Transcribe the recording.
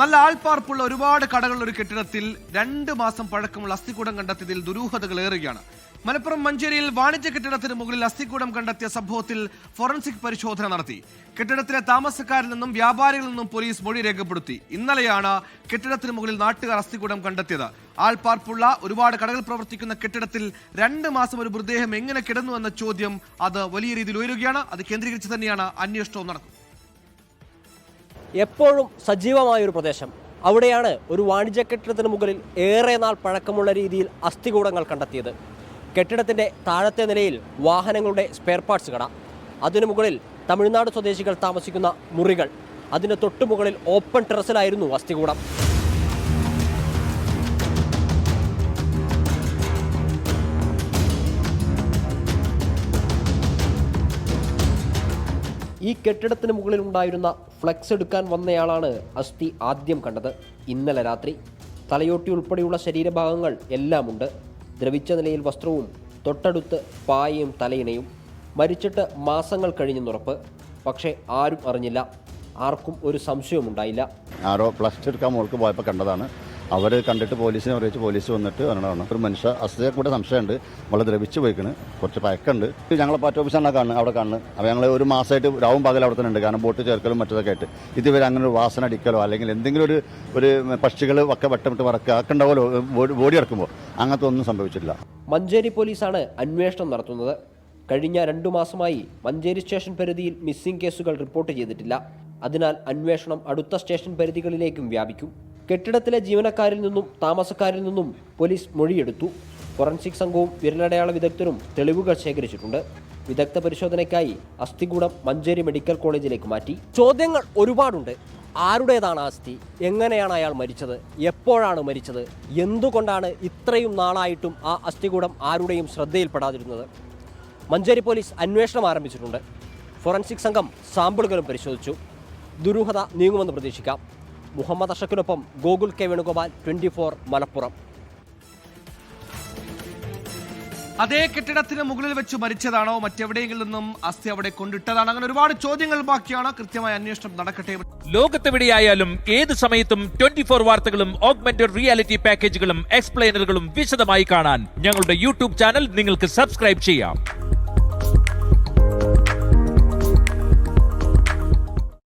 നല്ല ആൾപ്പാർപ്പുള്ള ഒരുപാട് കടകളുള്ള ഒരു കെട്ടിടത്തിൽ 2 മാസം പഴക്കമുള്ള അസ്ഥികൂടം കണ്ടെത്തിയതിൽ ദുരൂഹതകൾ ഏറുകയാണ്. മലപ്പുറം മഞ്ചേരിയിൽ വാണിജ്യ കെട്ടിടത്തിന് മുകളിൽ അസ്ഥികൂടം കണ്ടെത്തിയ സംഭവത്തിൽ ഫോറൻസിക് പരിശോധന നടത്തി. കെട്ടിടത്തിലെ താമസക്കാരിൽ നിന്നും വ്യാപാരികളിൽ നിന്നും പോലീസ് മൊഴി രേഖപ്പെടുത്തി. ഇന്നലെയാണ് കെട്ടിടത്തിന് മുകളിൽ നാട്ടുകാർ അസ്ഥികൂടം കണ്ടെത്തിയത്. ആൾപ്പാർപ്പുള്ള ഒരുപാട് കടകൾ പ്രവർത്തിക്കുന്ന കെട്ടിടത്തിൽ 2 മാസം ഒരു മൃതദേഹം എങ്ങനെ കിടന്നു എന്ന ചോദ്യം അത് വലിയ രീതിയിൽ ഉയരുകയാണ്. അത് കേന്ദ്രീകരിച്ച് തന്നെയാണ് അന്വേഷണവും നടക്കുന്നത്. എപ്പോഴും സജീവമായൊരു പ്രദേശം, അവിടെയാണ് ഒരു വാണിജ്യ കെട്ടിടത്തിന് മുകളിൽ ഏറെ നാൾ പഴക്കമുള്ള രീതിയിൽ അസ്ഥികൂടങ്ങൾ കണ്ടെത്തിയത്. കെട്ടിടത്തിൻ്റെ താഴത്തെ നിലയിൽ വാഹനങ്ങളുടെ സ്പെയർ പാർട്സ് കട, അതിനു മുകളിൽ തമിഴ്നാട് സ്വദേശികൾ താമസിക്കുന്ന മുറികൾ, അതിന് തൊട്ടുമുകളിൽ ഓപ്പൺ ടെറസിലായിരുന്നു അസ്ഥികൂടം. ഈ കെട്ടിടത്തിന് മുകളിൽ ഉണ്ടായിരുന്ന ഫ്ലെക്സ് എടുക്കാൻ വന്നയാളാണ് അസ്ഥി ആദ്യം കണ്ടത്. ഇന്നലെ രാത്രി തലയോട്ടി ഉൾപ്പെടെയുള്ള ശരീരഭാഗങ്ങൾ എല്ലാമുണ്ട്. ദ്രവിച്ച നിലയിൽ വസ്ത്രവും തൊട്ടടുത്ത് പായയും തലയിണയും. മരിച്ചിട്ട് മാസങ്ങൾ കഴിഞ്ഞെന്നുറപ്പ്. പക്ഷേ ആരും അറിഞ്ഞില്ല, ആർക്കും ഒരു സംശയവുമുണ്ടായില്ല. ആരോ പ്ലസ് എടുക്കാൻ മോൾക്ക് പോയപ്പോൾ കണ്ടതാണ്. അവർ കണ്ടിട്ട് പോലീസിനെ അറിയിച്ച് പോലീസ് വന്നിട്ട് വരണതാണ്. ഒരു മനുഷ്യ അസ്ഥിയെ കൂടെ സംശയമുണ്ട്, വളരെ ദ്രവിച്ച് പോയിക്കണ്, കുറച്ച് പയക്കുണ്ട്. ഞങ്ങളെ പാർട്ടി ഓഫീസാണ് കാണുന്നത്, അവിടെ കാണുന്നത്. അപ്പോൾ ഞങ്ങൾ ഒരു മാസമായിട്ട് രാവും പകൽ അവിടെ തന്നെ ഉണ്ട്. കാരണം ബോട്ട് ചേർക്കലും മറ്റതൊക്കെ ആയിട്ട് ഇതുവരെ അങ്ങനെ ഒരു വാസന അടിക്കലോ അല്ലെങ്കിൽ എന്തെങ്കിലും ഒരു പക്ഷികൾ ഒക്കെ വട്ടമിട്ട് വറക്കുക ഒക്കെ ഉണ്ടാവുമല്ലോ ബോഡി ഇറക്കുമ്പോൾ, അങ്ങനത്തെ ഒന്നും സംഭവിച്ചിട്ടില്ല. മഞ്ചേരി പോലീസാണ് അന്വേഷണം നടത്തുന്നത്. കഴിഞ്ഞ 2 മാസമായി മഞ്ചേരി സ്റ്റേഷൻ പരിധിയിൽ മിസ്സിംഗ് കേസുകൾ റിപ്പോർട്ട് ചെയ്തിട്ടില്ല. അതിനാൽ അന്വേഷണം അടുത്ത സ്റ്റേഷൻ പരിധികളിലേക്കും വ്യാപിക്കും. കെട്ടിടത്തിലെ ജീവനക്കാരിൽ നിന്നും താമസക്കാരിൽ നിന്നും പോലീസ് മൊഴിയെടുത്തു. ഫോറൻസിക് സംഘവും വിരലടയാള വിദഗ്ധരും തെളിവുകൾ ശേഖരിച്ചിട്ടുണ്ട്. വിദഗ്ധ പരിശോധനയ്ക്കായി അസ്ഥികൂടം മഞ്ചേരി മെഡിക്കൽ കോളേജിലേക്ക് മാറ്റി. ചോദ്യങ്ങൾ ഒരുപാടുണ്ട്. ആരുടേതാണ് അസ്ഥി? എങ്ങനെയാണ് അയാൾ മരിച്ചത്? എപ്പോഴാണ് മരിച്ചത്? എന്തുകൊണ്ടാണ് ഇത്രയും നാളായിട്ടും ആ അസ്ഥികൂടം ആരുടെയും ശ്രദ്ധയിൽപ്പെടാതിരുന്നത്? മഞ്ചേരി പോലീസ് അന്വേഷണം ആരംഭിച്ചിട്ടുണ്ട്. ഫോറൻസിക് സംഘം സാമ്പിളുകളും പരിശോധിച്ചു. ദുരൂഹത നീങ്ങുമെന്ന് പ്രതീക്ഷിക്കാം. മുഹമ്മദ് അഷക്കിനൊപ്പം ഗോകുൽ കെ വേണുഗോപാൽ, 24 മലപ്പുറം. അതേ കെട്ടിടത്തിന് മുകളിൽ വെച്ച് മരിച്ചതാണോ, മറ്റെവിടെയെങ്കിലും നിന്നും അസ്ഥി അവിടെ കൊണ്ടിട്ടതാണ്? അങ്ങനെ ഒരുപാട് ചോദ്യങ്ങൾ ബാക്കിയാണ്. കൃത്യമായ അന്വേഷണം നടക്കട്ടെ. ലോകത്തെവിടെയായാലും ഏത് സമയത്തും 24 വാർത്തകളും ഓഗ്മെന്റഡ് റിയാലിറ്റി പാക്കേജുകളും എക്സ്പ്ലെയിനറുകളും വിശദമായി കാണാൻ ഞങ്ങളുടെ യൂട്യൂബ് ചാനൽ നിങ്ങൾക്ക് സബ്സ്ക്രൈബ് ചെയ്യാം.